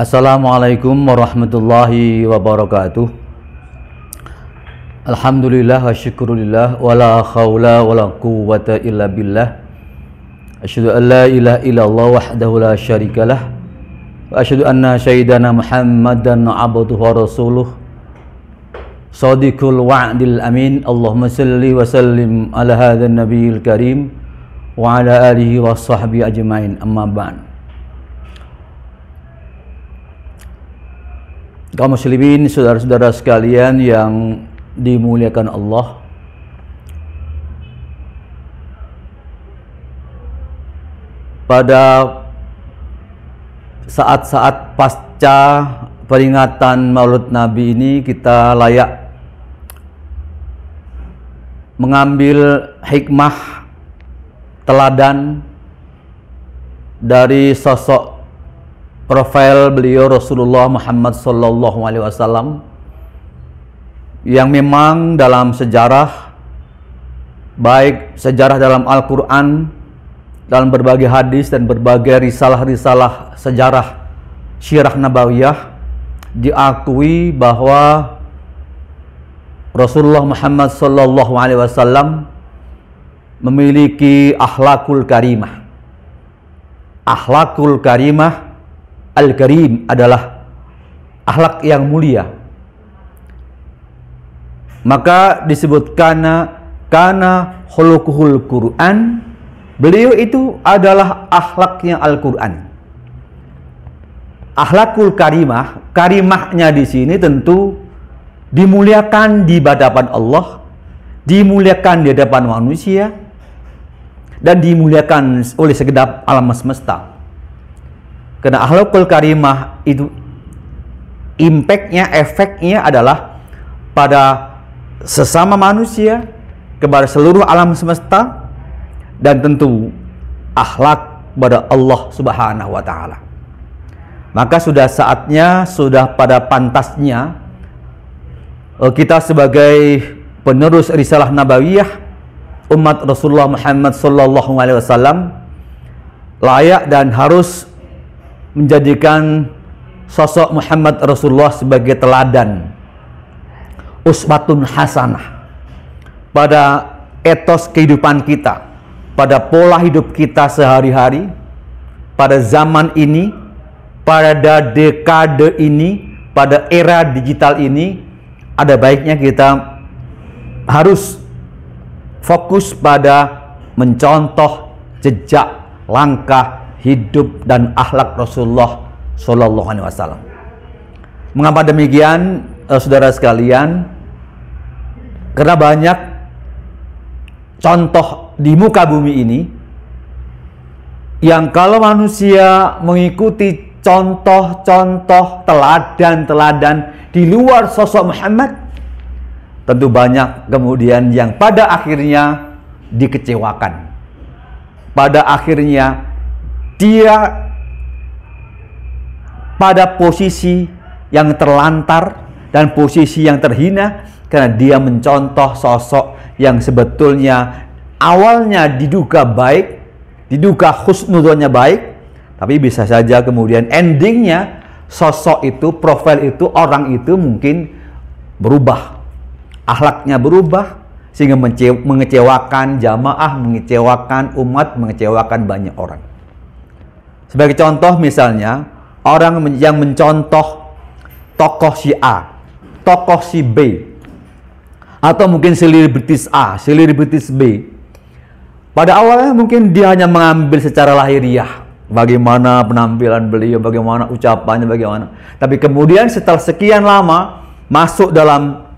Assalamualaikum warahmatullahi wabarakatuh. Alhamdulillah wa syukurillah wa la khawla wa la quwwata illa billah. Asyhadu an la ilaha illallah wahdahu la syarikalah wa asyhadu anna sayyidana Muhammadan abduhu wa rasuluh shadiqul wa'dil amin. Allahumma salli wa sallim ala hadzal nabiyil karim wa ala alihi wa sahbihi ajmain. Amma ba'd. Kaum muslimin, saudara-saudara sekalian yang dimuliakan Allah, pada saat-saat pasca peringatan Maulid Nabi ini kita layak mengambil hikmah teladan dari sosok profil beliau Rasulullah Muhammad sallallahu alaihi wasallam yang memang dalam sejarah, baik sejarah dalam Al-Quran, dalam berbagai hadis dan berbagai risalah-risalah sejarah sirah nabawiyah, diakui bahwa Rasulullah Muhammad sallallahu alaihi wasallam memiliki akhlakul karimah. Akhlakul karimah, Al-Karim adalah akhlak yang mulia. Maka disebutkan karena khuluquhul Quran, beliau itu adalah akhlaknya Al-Quran. Akhlakul karimah, karimahnya di sini tentu dimuliakan di hadapan Allah, dimuliakan di hadapan manusia, dan dimuliakan oleh segenap alam semesta. Karena akhlakul karimah itu impactnya, efeknya adalah pada sesama manusia, kepada seluruh alam semesta, dan tentu akhlak pada Allah Subhanahu wa Ta'ala. Maka sudah saatnya, sudah pada pantasnya kita sebagai penerus risalah nabawiyah umat Rasulullah Muhammad sallallahu alaihi wasallam layak dan harus menjadikan sosok Muhammad Rasulullah sebagai teladan, uswatun hasanah pada etos kehidupan kita, pada pola hidup kita sehari-hari, pada zaman ini, pada dekade ini, pada era digital ini. Ada baiknya kita harus fokus pada mencontoh jejak langkah hidup dan akhlak Rasulullah Shallallahu Alaihi Wasallam. Mengapa demikian, saudara sekalian? Karena banyak contoh di muka bumi ini yang kalau manusia mengikuti contoh-contoh, teladan-teladan di luar sosok Muhammad, tentu banyak kemudian yang pada akhirnya dikecewakan. Pada akhirnya dia pada posisi yang terlantar dan posisi yang terhina karena dia mencontoh sosok yang sebetulnya awalnya diduga baik, diduga husnudzonnya baik, tapi bisa saja kemudian endingnya sosok itu, profil itu, orang itu mungkin berubah, akhlaknya berubah sehingga mengecewakan jamaah, mengecewakan umat, mengecewakan banyak orang. Sebagai contoh misalnya, orang yang mencontoh tokoh si A, tokoh si B, atau mungkin selebritis A, selebritis B. Pada awalnya mungkin dia hanya mengambil secara lahiriah, bagaimana penampilan beliau, bagaimana ucapannya, bagaimana. Tapi kemudian setelah sekian lama masuk dalam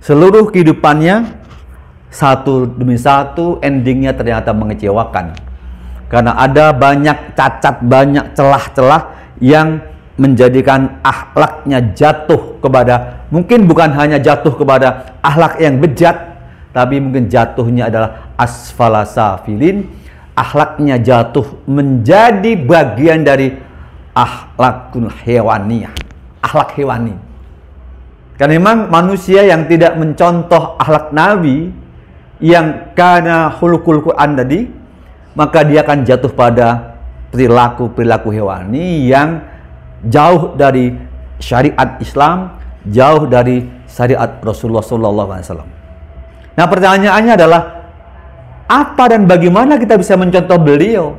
seluruh kehidupannya, satu demi satu endingnya ternyata mengecewakan. Karena ada banyak cacat, banyak celah-celah yang menjadikan akhlaknya jatuh kepada, mungkin bukan hanya jatuh kepada akhlak yang bejat, tapi mungkin jatuhnya adalah asfala safilin, akhlaknya jatuh menjadi bagian dari akhlakul hewaniyah, akhlak hewani. Karena memang manusia yang tidak mencontoh akhlak Nabi yang kana khuluqul Quran tadi, maka dia akan jatuh pada perilaku-perilaku hewani yang jauh dari syariat Islam, jauh dari syariat Rasulullah SAW. Nah, pertanyaannya adalah apa dan bagaimana kita bisa mencontoh beliau?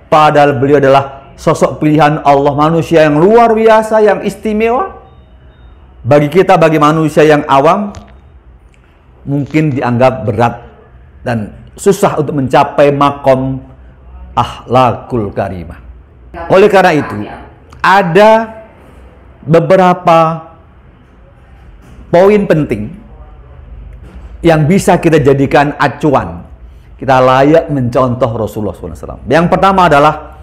Padahal beliau adalah sosok pilihan Allah, manusia yang luar biasa, yang istimewa. Bagi kita, bagi manusia yang awam, mungkin dianggap berat dan susah untuk mencapai makom akhlakul karimah. Oleh karena itu, ada beberapa poin penting yang bisa kita jadikan acuan. Kita layak mencontoh Rasulullah SAW. Yang pertama adalah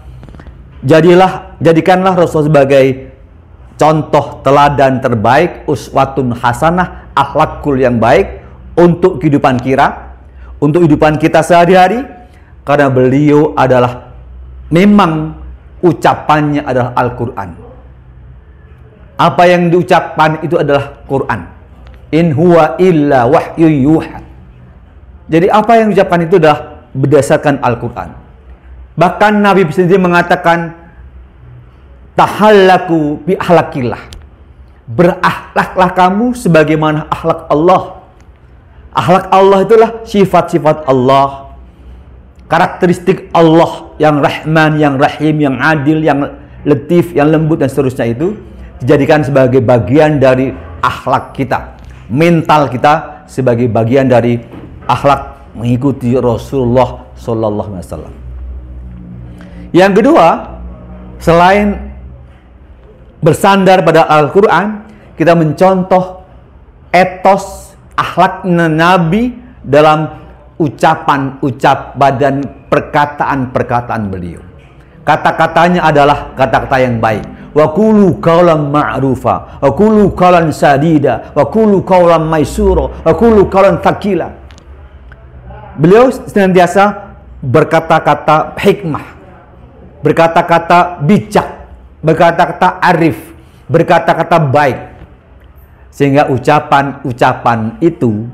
jadikanlah Rasul sebagai contoh teladan terbaik, uswatun hasanah, akhlakul yang baik untuk kehidupan kita, untuk kehidupan kita sehari-hari, karena beliau adalah memang ucapannya adalah Al-Quran. Apa yang diucapkan itu adalah Quran. In huwa illa wahyu yuha. Jadi apa yang diucapkan itu adalah berdasarkan Al-Quran. Bahkan Nabi sendiri mengatakan, tahallaku bi akhlakillah. Berakhlaklah kamu sebagaimana akhlak Allah. Akhlak Allah itulah sifat-sifat Allah, karakteristik Allah yang Rahman, yang Rahim, yang Adil, yang Latif, yang lembut dan seterusnya, itu dijadikan sebagai bagian dari akhlak kita. Mental kita sebagai bagian dari akhlak mengikuti Rasulullah SAW. Yang kedua, selain bersandar pada Al-Quran, kita mencontoh etos akhlak Nabi dalam ucapan-ucapan dan perkataan-perkataan beliau. Kata-katanya adalah kata-kata yang baik. Wa qulu qawlan ma'rufa, wa qulu qawlan sadida, wa qulu qawlan maisura, wa qulu qawlan thaqila. Beliau senantiasa berkata-kata hikmah, berkata-kata bijak, berkata-kata arif, berkata-kata baik. Sehingga ucapan-ucapan itu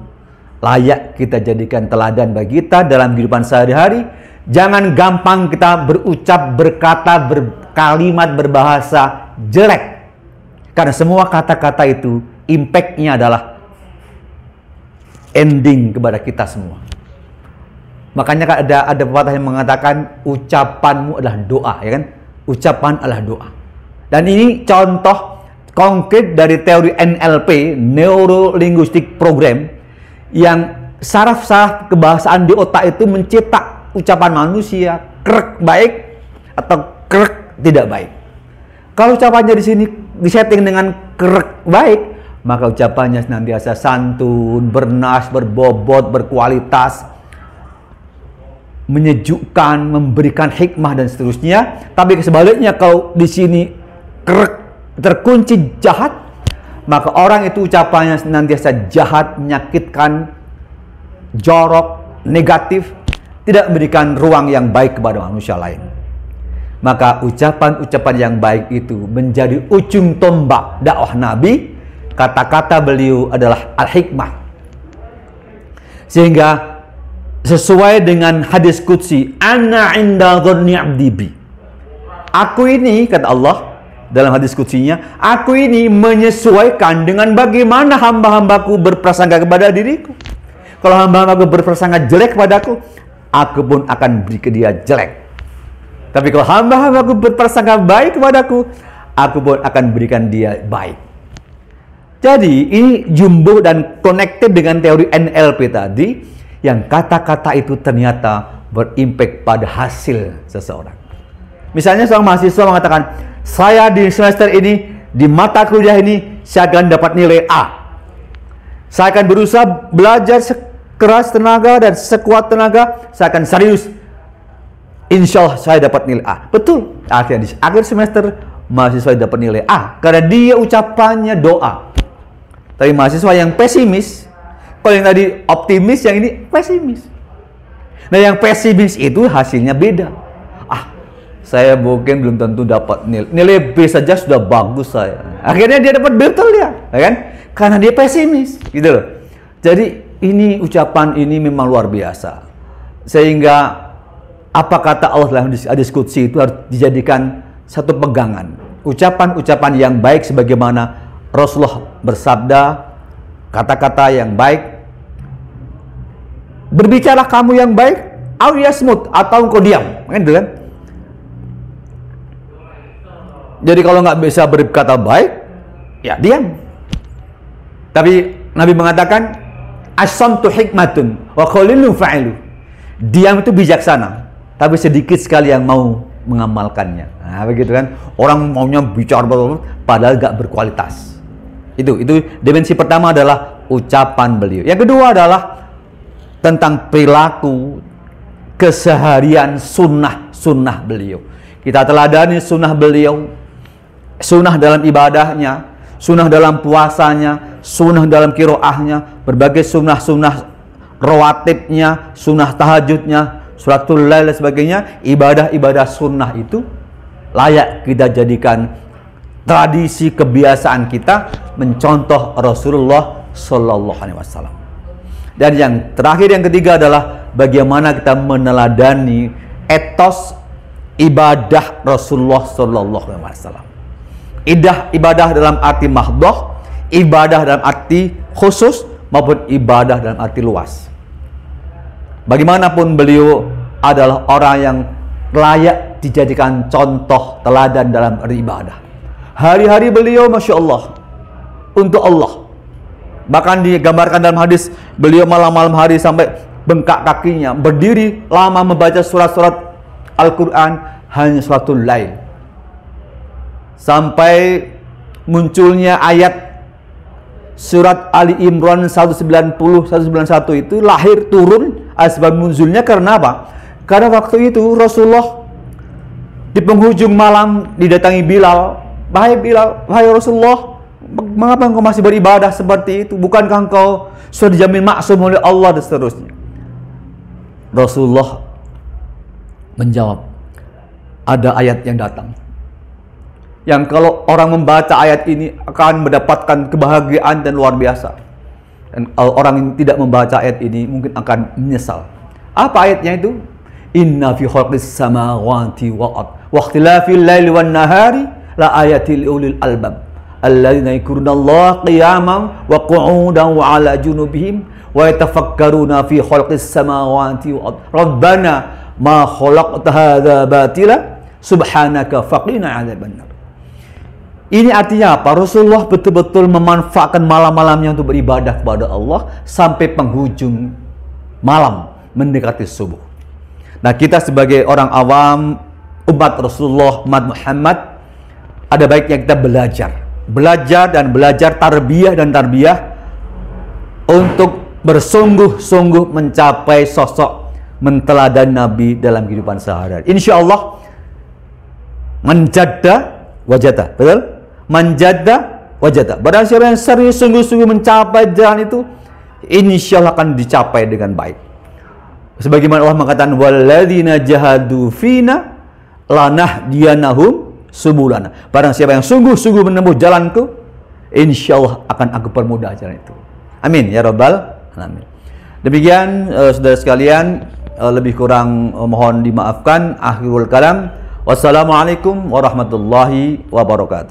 layak kita jadikan teladan bagi kita dalam kehidupan sehari-hari. Jangan gampang kita berucap, berkata, berkalimat, berbahasa jelek. Karena semua kata-kata itu impact-nya adalah ending kepada kita semua. Makanya kan ada pepatah yang mengatakan ucapanmu adalah doa, ya kan? Ucapan adalah doa. Dan ini contoh konkret dari teori NLP, Neuro Linguistic Program, yang saraf-saraf kebahasaan di otak itu mencetak ucapan manusia krek baik atau krek tidak baik. Kalau ucapannya di sini disetting dengan krek baik, maka ucapannya senantiasa santun, bernas, berbobot, berkualitas, menyejukkan, memberikan hikmah dan seterusnya. Tapi sebaliknya, kalau di sini krek, terkunci jahat, maka orang itu ucapannya senantiasa jahat, menyakitkan, jorok, negatif, tidak memberikan ruang yang baik kepada manusia lain. Maka ucapan-ucapan yang baik itu menjadi ujung tombak dakwah Nabi. Kata-kata beliau adalah al-hikmah. Sehingga sesuai dengan hadis qudsi, ana inda dhanni 'abdi bi. Aku ini, kata Allah dalam hadis qudsinya, aku ini menyesuaikan dengan bagaimana hamba-hambaku berprasangka kepada diriku. Kalau hamba-hambaku berprasangka jelek kepadaku, aku pun akan beri ke dia jelek. Tapi kalau hamba-hambaku berprasangka baik kepadaku, aku pun akan berikan dia baik. Jadi ini jumbo dan connected dengan teori NLP tadi, yang kata-kata itu ternyata berimpact pada hasil seseorang. Misalnya seorang mahasiswa mengatakan, saya di semester ini, di mata kuliah ini, saya akan dapat nilai A. Saya akan berusaha belajar keras tenaga dan sekuat tenaga, saya akan serius. Insya Allah saya dapat nilai A. Betul. Akhirnya di akhir semester mahasiswa dapat nilai A karena dia ucapannya doa. Tapi mahasiswa yang pesimis, kalau yang tadi optimis, yang ini pesimis. Nah, yang pesimis itu hasilnya beda. Saya mungkin belum tentu dapat nilai B saja sudah bagus saya. Akhirnya dia dapat betul ya kan? Karena dia pesimis, gitu loh. Jadi ini ucapan ini memang luar biasa. Sehingga apa kata Allah dalam hadis qudsi itu harus dijadikan satu pegangan. ucapan-ucapan yang baik sebagaimana Rasulullah bersabda, kata-kata yang baik. Berbicara kamu yang baik, aw yasmut, atau engkau diam, kan gitu kan? Jadi kalau nggak bisa berkata baik, ya diam. Tapi Nabi mengatakan, as-samtu hikmatun wa qalilun fa'ilu. Diam itu bijaksana, tapi sedikit sekali yang mau mengamalkannya. Nah, begitu kan? Orang maunya bicara padahal nggak berkualitas. Itu dimensi pertama adalah ucapan beliau. Yang kedua adalah tentang perilaku keseharian sunnah beliau. Kita teladani sunnah beliau, sunnah dalam ibadahnya, sunnah dalam puasanya, sunnah dalam kiroahnya, berbagai sunnah rawatibnya, sunnah tahajudnya, sholatul lail dan sebagainya. Ibadah-ibadah sunnah itu layak kita jadikan tradisi kebiasaan kita mencontoh Rasulullah Sallallahu Alaihi Wasallam. Dan yang terakhir, yang ketiga adalah bagaimana kita meneladani etos ibadah Rasulullah Sallallahu Alaihi Wasallam. Ibadah dalam arti mahdoh, ibadah dalam arti khusus, maupun ibadah dalam arti luas. Bagaimanapun beliau adalah orang yang layak dijadikan contoh teladan dalam beribadah. Hari-hari beliau Masya Allah untuk Allah. Bahkan digambarkan dalam hadis, beliau malam-malam hari sampai bengkak kakinya, berdiri lama membaca surat-surat Al-Quran, hanya sholatul lail. Sampai munculnya ayat surat Ali Imran 190-191 itu lahir turun, asbab nuzulnya karena apa? Karena waktu itu Rasulullah di penghujung malam didatangi Bilal. Wahai Bilal, wahai Rasulullah, mengapa engkau masih beribadah seperti itu? Bukankah engkau sudah dijamin maksum oleh Allah dan seterusnya? Rasulullah menjawab, ada ayat yang datang, yang kalau orang membaca ayat ini akan mendapatkan kebahagiaan dan luar biasa. Dan kalau orang yang tidak membaca ayat ini mungkin akan menyesal. Apa ayatnya itu? Inna fi khalqis samawati wal ardh wa ikhtilafil laili wan nahari la ayatil ulil albab alladzina yadhkurunallaha qiyaman wa qu'udan wa 'ala junubihim wa yatafakkaruna fi khalqis samawati wal ardh rabbana ma khalaqta hadza batila subhanaka faqina 'adzabannar. Ini artinya apa? Rasulullah betul-betul memanfaatkan malam-malamnya untuk beribadah kepada Allah sampai penghujung malam mendekati subuh. Nah, kita sebagai orang awam, umat Rasulullah, umat Muhammad, ada baiknya kita belajar tarbiyah untuk bersungguh-sungguh mencapai sosok menteladan Nabi dalam kehidupan sehari-hari. Insya Allah manjadda wajada, betul? Manjadda wajada. Barang siapa yang serius sungguh-sungguh mencapai jalan itu, insya Allah akan dicapai dengan baik. Sebagaimana Allah mengatakan, walladzina jahadu fina lanahdiyanahum subulana. Barang siapa yang sungguh-sungguh menempuh jalanku, insya Allah akan aku permudah jalan itu. Amin ya rabbal alamin. Demikian saudara sekalian, lebih kurang mohon dimaafkan. Akhirul kalam, wassalamualaikum warahmatullahi wabarakatuh.